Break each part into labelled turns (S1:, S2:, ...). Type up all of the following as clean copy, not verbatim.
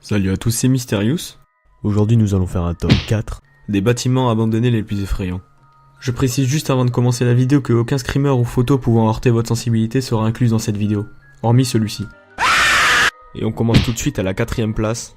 S1: Salut à tous, c'est Mysterious.
S2: Aujourd'hui nous allons faire un top 4
S1: des bâtiments abandonnés les plus effrayants. Je précise juste avant de commencer la vidéo que aucun screamer ou photo pouvant heurter votre sensibilité sera inclus dans cette vidéo, hormis celui-ci. Et on commence tout de suite à la 4ème place,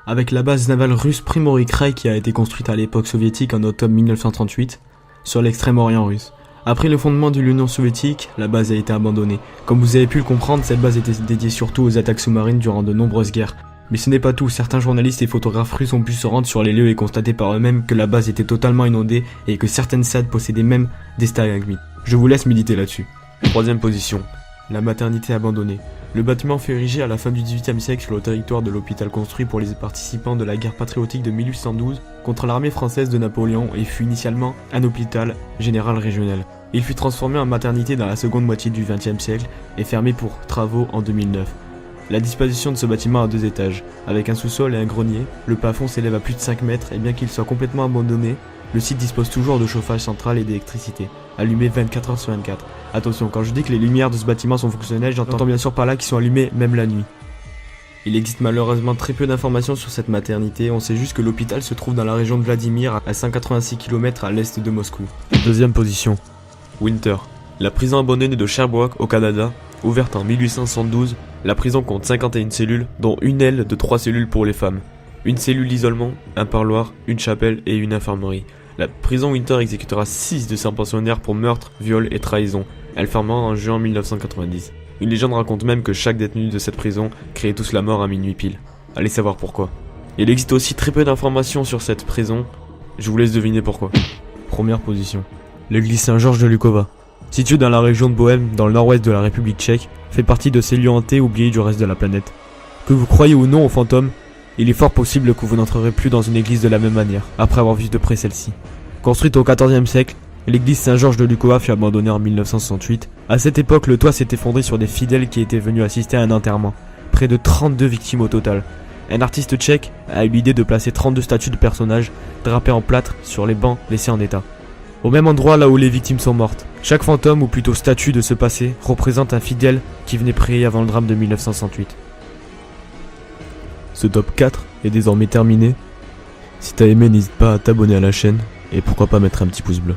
S1: avec la base navale russe Primory Krai qui a été construite à l'époque soviétique en octobre 1938, sur l'extrême-orient russe. Après le fondement de l'Union soviétique, la base a été abandonnée. Comme vous avez pu le comprendre, cette base était dédiée surtout aux attaques sous-marines durant de nombreuses guerres. Mais ce n'est pas tout, certains journalistes et photographes russes ont pu se rendre sur les lieux et constater par eux-mêmes que la base était totalement inondée et que certaines salles possédaient même des stalagmites. Je vous laisse méditer là-dessus. 3ème position, la maternité abandonnée. Le bâtiment fut érigé à la fin du XVIIIe siècle sur le territoire de l'hôpital construit pour les participants de la guerre patriotique de 1812 contre l'armée française de Napoléon et fut initialement un hôpital général régional. Il fut transformé en maternité dans la seconde moitié du XXe siècle et fermé pour travaux en 2009. La disposition de ce bâtiment a 2 étages, avec un sous-sol et un grenier. Le plafond s'élève à plus de 5 mètres et bien qu'il soit complètement abandonné, le site dispose toujours de chauffage central et d'électricité, allumé 24 heures sur 24. Attention, quand je dis que les lumières de ce bâtiment sont fonctionnelles, j'entends bien sûr par là qu'ils sont allumés même la nuit. Il existe malheureusement très peu d'informations sur cette maternité, on sait juste que l'hôpital se trouve dans la région de Vladimir, à 186 km à l'est de Moscou.
S2: 2ème position,
S1: Winter. La prison abandonnée de Sherbrooke au Canada, ouverte en 1872, la prison compte 51 cellules, dont une aile de 3 cellules pour les femmes. Une cellule d'isolement, un parloir, une chapelle et une infirmerie. La prison Winter exécutera 6 de ses pensionnaires pour meurtre, viol et trahison. Elle fermera en juin 1990. Une légende raconte même que chaque détenu de cette prison créait tous la mort à minuit pile. Allez savoir pourquoi. Il existe aussi très peu d'informations sur cette prison, je vous laisse deviner pourquoi.
S2: 1ère position, l'église Saint-Georges de Lukova. Située dans la région de Bohême, dans le nord-ouest de la République tchèque, fait partie de ces lieux hantés oubliés du reste de la planète. Que vous croyez ou non aux fantômes, il est fort possible que vous n'entrerez plus dans une église de la même manière, après avoir vu de près celle-ci. Construite au XIVe siècle, l'église Saint-Georges de Lukova fut abandonnée en 1968. À cette époque, le toit s'est effondré sur des fidèles qui étaient venus assister à un enterrement. Près de 32 victimes au total. Un artiste tchèque a eu l'idée de placer 32 statues de personnages drapées en plâtre sur les bancs laissés en état. Au même endroit là où les victimes sont mortes. Chaque fantôme, ou plutôt statue de ce passé, représente un fidèle qui venait prier avant le drame de 1968. Ce top 4 est désormais terminé. Si t'as aimé, n'hésite pas à t'abonner à la chaîne et pourquoi pas mettre un petit pouce bleu.